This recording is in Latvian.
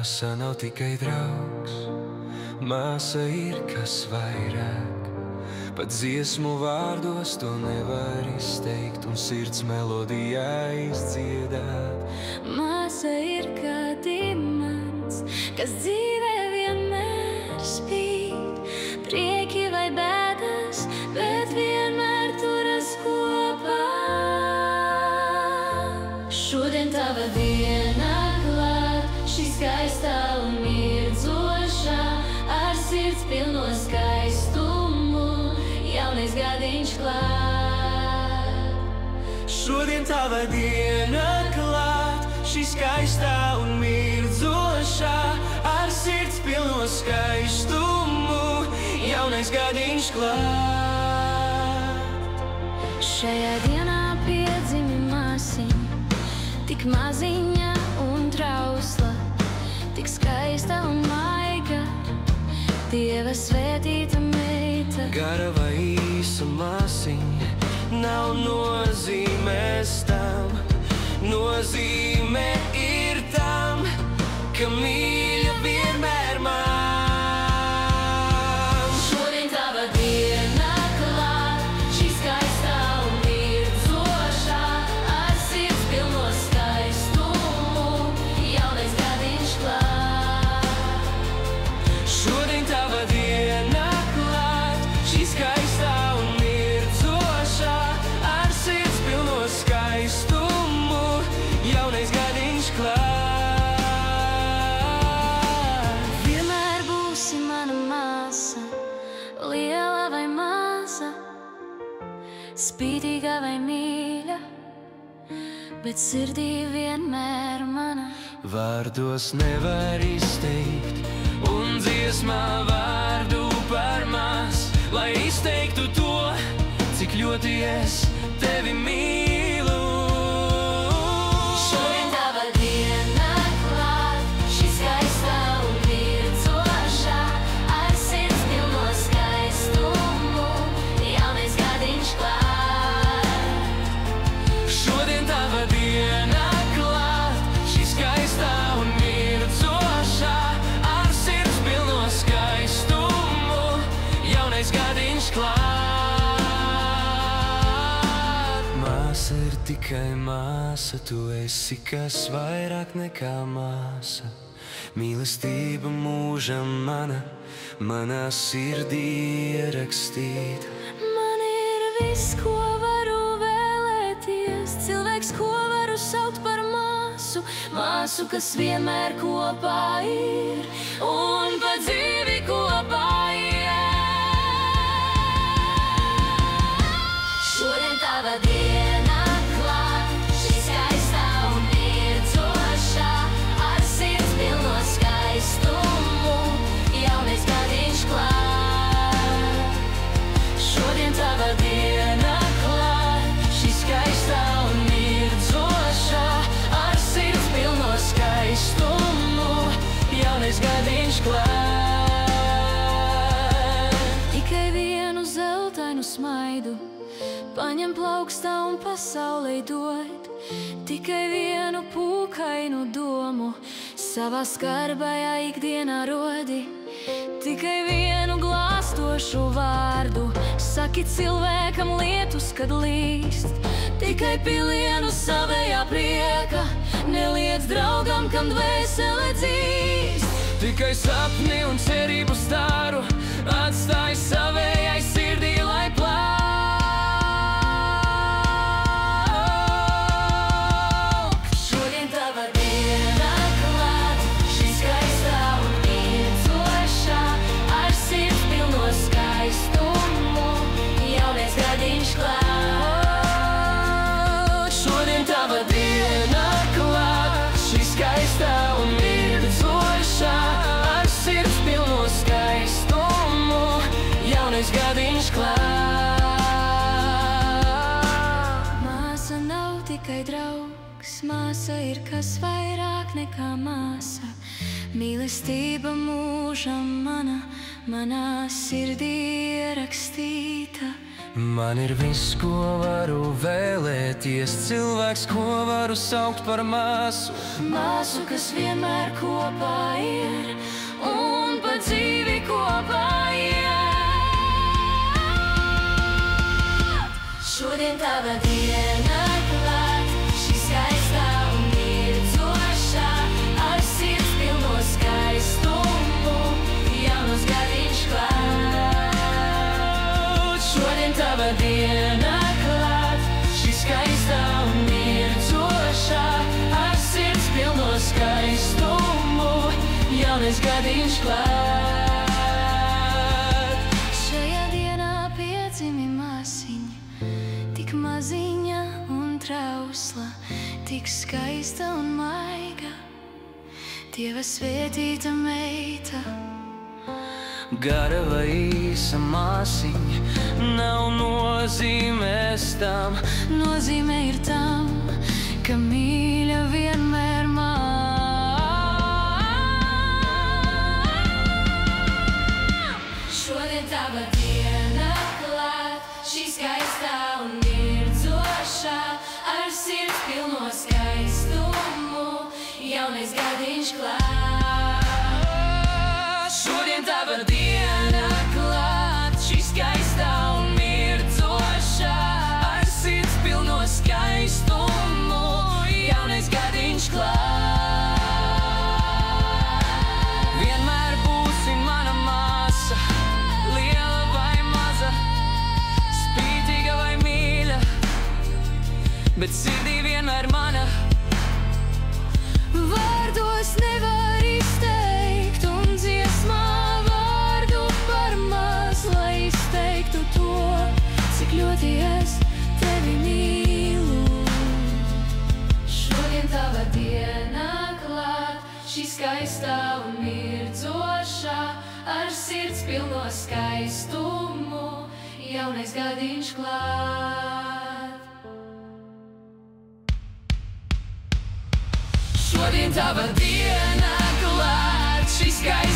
Māsa nav tikai draugs, māsa ir kas vairāk. Pat dziesmu vārdos to nevar izteikt un sirds melodijā izdziedāt. Māsa ir kā dimants, kas dzīvē vienmēr spīd. Prieki vai bēdas, bet vienmēr turas kopā. Šodien tava diena klāt, šī skaistā un mirdzošā, ar sirds pilno skaistumu, jaunais gadiņš klāt. Šodien tava diena klāt, šī skaistā un mirdzošā, ar sirds pilno skaistumu, jaunais gadiņš klāt. Šajā dienā piedzimi māsiņa, tik maziņa un trausla, tik skaista un maiga, Dieva svētīta meita. Gara vai īsa māsiņa, nav nozīmes tam. Nozīme ir tam, ka mīļa vienmēr man. Šodien tava diena klāt, šī skaistā un mirdzošā, ar sirds pilno skaistumu, jaunais gadiņš klāt. Šodien tava diena klāt, šī skaistā un mirdzošā, ar sirds pilno skaistumu, jaunais gadiņš klāt. Vienmēr būsi mana māsa, liela vai maza, spītīga vai mīļa, bet sirdī vienmēr mana. Vārdos nevar izteikt, un dziesmā vārdu par maz, lai izteiktu to, cik ļoti es tevi mīlu. Šodien tava diena klāt, šī skaistā un mirdzošā, ar sirds pilno skaistumu, jaunais gadiņš klāt. Šodien tava diena klāt, šī skaistā un mirdzošā, ar sirds pilno skaistumu, jaunais gadiņš klāt. Māsa ir tikai māsa, tu esi kas vairāk nekā māsa. Mīlestība mūžam mana, manā sirdī ierakstīta. Man ir viss, ko varu vēlēties, cilvēks, ko varu saukt par māsu, māsu, kas vienmēr kopā ir un pa dzīvi kopā iet. Šodien tava diena klāt, šī skaistā un mirdzošā, ar sirds pilno skaistumu, jaunais gadiņš klāt. Šodien tava diena klāt, šī skaistā un mirdzošā, ar sirds pilno skaistumu, jaunais gadiņš klāt. Tikai vienu zeltainu smaidu paņem plaukstā un pasaulei dod, tikai vienu pūkainu domu savā skarbajā ikdienā rodi. Tikai vienu glāstošu vārdu saki cilvēkam lietus, kad līst. Tikai pilienu savējā prieka neliec draugam, kam dvēsele dzīst. Tikai sapni un cerību stāru atstāj savējai sirdī, lai plāk. Šodien tava diena klāt, šī skaistā un mirdzošā, ar sirds pilno skaistumu, jaunais gadiņš klāt. Šodien tava diena klāt, šī skaistā un mirdzošā, ar sirds pilno skaistumu, jaunais gadiņš klāt. Māsa nav tikai draugs, māsa ir kas vairāk nekā māsa. Mīlestība mūžam mana, manā sirdī ierakstīta. Man ir viss, ko varu vēlēties, cilvēks, ko varu saukt par māsu. Māsu, kas vienmēr kopā ir un pa dzīvi kopā iet. Šodien tava diena klāt, šī skaistā un mirdzošā, ar sirds pilno skaistumu, jaunos gadiņš klāt. Šodien tava diena klāt, šī skaistā un mirdzošā, ar sirds pilno skaistumu, jaunais gadiņš klāt. Šajā dienā piedzimi māsiņa, tik maziņa un trausla, tik skaista un maiga, Dieva svētīta meita. Gara vai īsa māsiņa, nav nozīmes tam. Nozīme ir tam, ka mīļa vienmēr man. Šodien tava diena klāt, šī skaistā un mirdzošā, ar sirds pilno skaistumu, jaunais gadiņš klāt. Šodien tava diena klāt, šī skaistā un mirdzošā, ar sirds pilno skaistumu, jaunais gadiņš klāt. Vienmēr būsi mana māsa, liela vai maza, spītīga vai mīļa, bet sirdī vienmēr mana. Vārdos nevar izteikt, un dziesmā vārdu par maz, lai izteiktu to, cik ļoti es tevi mīlu. Šodien tava diena klāt, šī skaistā un mirdzošā, ar sirds pilno skaistumu, jaunais gadiņš klāt. Šodien tava diena klāt, šī skaistā